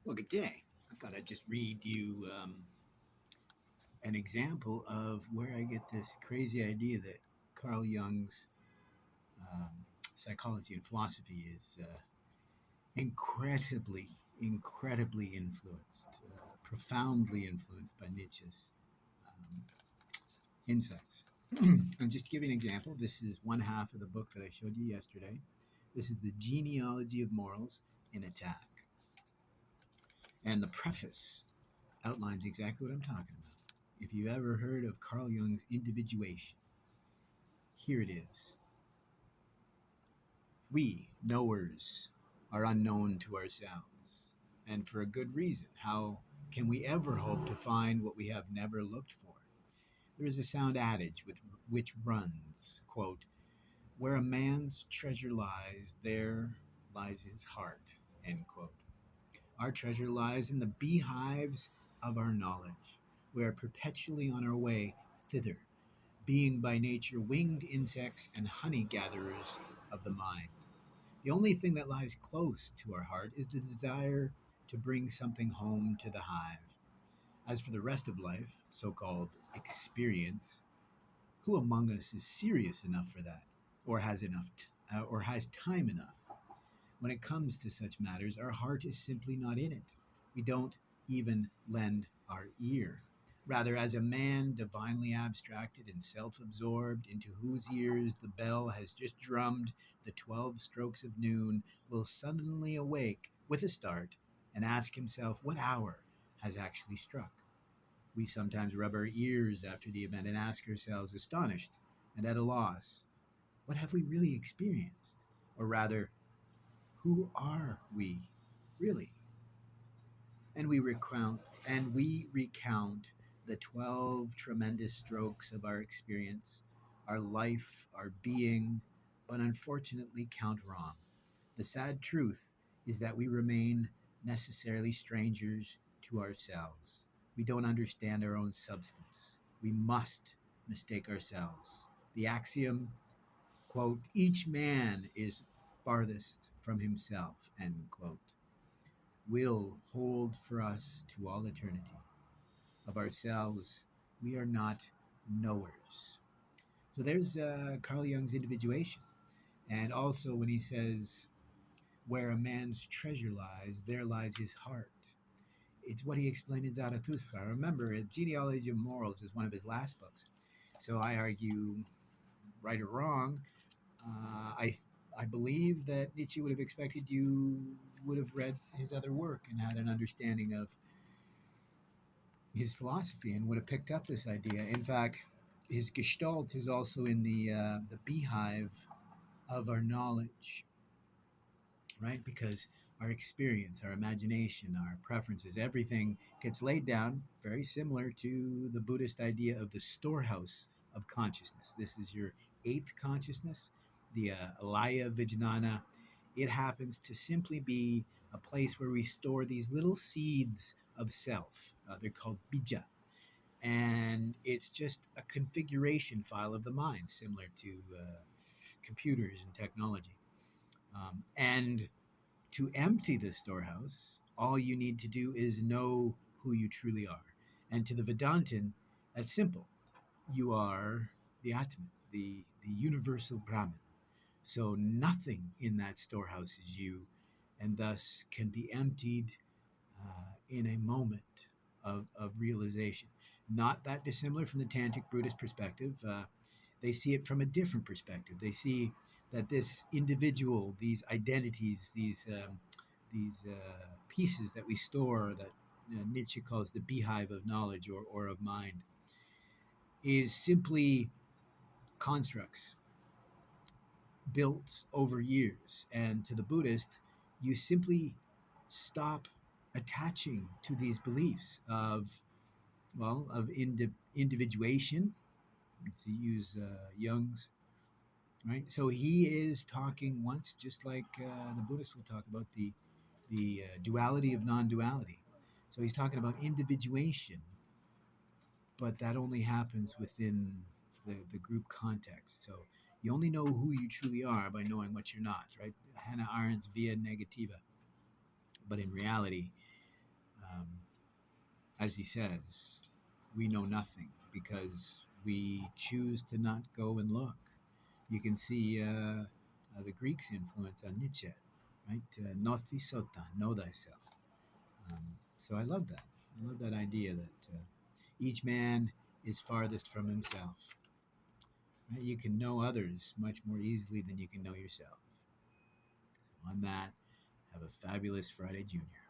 Well, good day. I thought I'd just read you an example of where I get this crazy idea that Carl Jung's psychology and philosophy is incredibly, incredibly influenced, profoundly influenced by Nietzsche's um, insights. And just to give you an example, this is one half of the book that I showed you yesterday. This is the Genealogy of Morals in Attack. And the preface outlines exactly what I'm talking about. If you ever heard of Carl Jung's individuation, here it is. We, knowers, are unknown to ourselves, and for a good reason. How can we ever hope to find what we have never looked for? There is a sound adage which runs, quote, where a man's treasure lies, there lies his heart, end quote. Our treasure lies in the beehives of our knowledge. We are perpetually on our way thither, being by nature winged insects and honey gatherers of the mind. The only thing that lies close to our heart is the desire to bring something home to the hive. As for the rest of life, so called experience, who among us is serious enough for that, or has or has time enough? When it comes to such matters, our heart is simply not in it. We don't even lend our ear. Rather, as a man divinely abstracted and self absorbed, into whose ears the bell has just drummed the 12 strokes of noon, will suddenly awake with a start and ask himself what hour has actually struck. We sometimes rub our ears after the event and ask ourselves, astonished and at a loss, what have we really experienced? Or rather, who are we really? And we recount the 12 tremendous strokes of our experience, our life, our being, but unfortunately count wrong. The sad truth is that we remain necessarily strangers to ourselves. We don't understand our own substance. We must mistake ourselves. The axiom, quote, each man is farthest from himself, end quote, will hold for us to all eternity. Of ourselves, we are not knowers. So there's Carl Jung's individuation. And also when he says, where a man's treasure lies, there lies his heart. It's what he explained in Zarathustra. Remember, Genealogy of Morals is one of his last books. So I argue, right or wrong, I believe that Nietzsche would have expected you would have read his other work and had an understanding of his philosophy and would have picked up this idea. In fact, his gestalt is also in the beehive of our knowledge, right? Because our experience, our imagination, our preferences, everything gets laid down very similar to the Buddhist idea of the storehouse of consciousness. This is your eighth consciousness, the alaya vijnana. It happens to simply be a place where we store these little seeds of self. They're called bija. And it's just a configuration file of the mind, similar to computers and technology. And to empty the storehouse, all you need to do is know who you truly are. And to the Vedantin, that's simple. You are the Atman, the universal Brahman. So nothing in that storehouse is you, and thus can be emptied in a moment of realization. Not that dissimilar from the Tantric Buddhist perspective. They see it from a different perspective. They see that this individual, these identities, these pieces that we store, that Nietzsche calls the beehive of knowledge or of mind, is simply constructs built over years. And to the Buddhist, you simply stop attaching to these beliefs of individuation, to use Jung's, right? So he is talking once, just like the Buddhists will talk about the duality of non-duality. So he's talking about individuation, but that only happens within the group context. So you only know who you truly are by knowing what you're not, right? Hannah Arendt's via negativa. But in reality, as he says, we know nothing because we choose to not go and look. You can see the Greeks' influence on Nietzsche, right? Nothi sota, know thyself. So I love that. I love that idea that each man is farthest from himself. Right? You can know others much more easily than you can know yourself. So on that, have a fabulous Friday, Junior.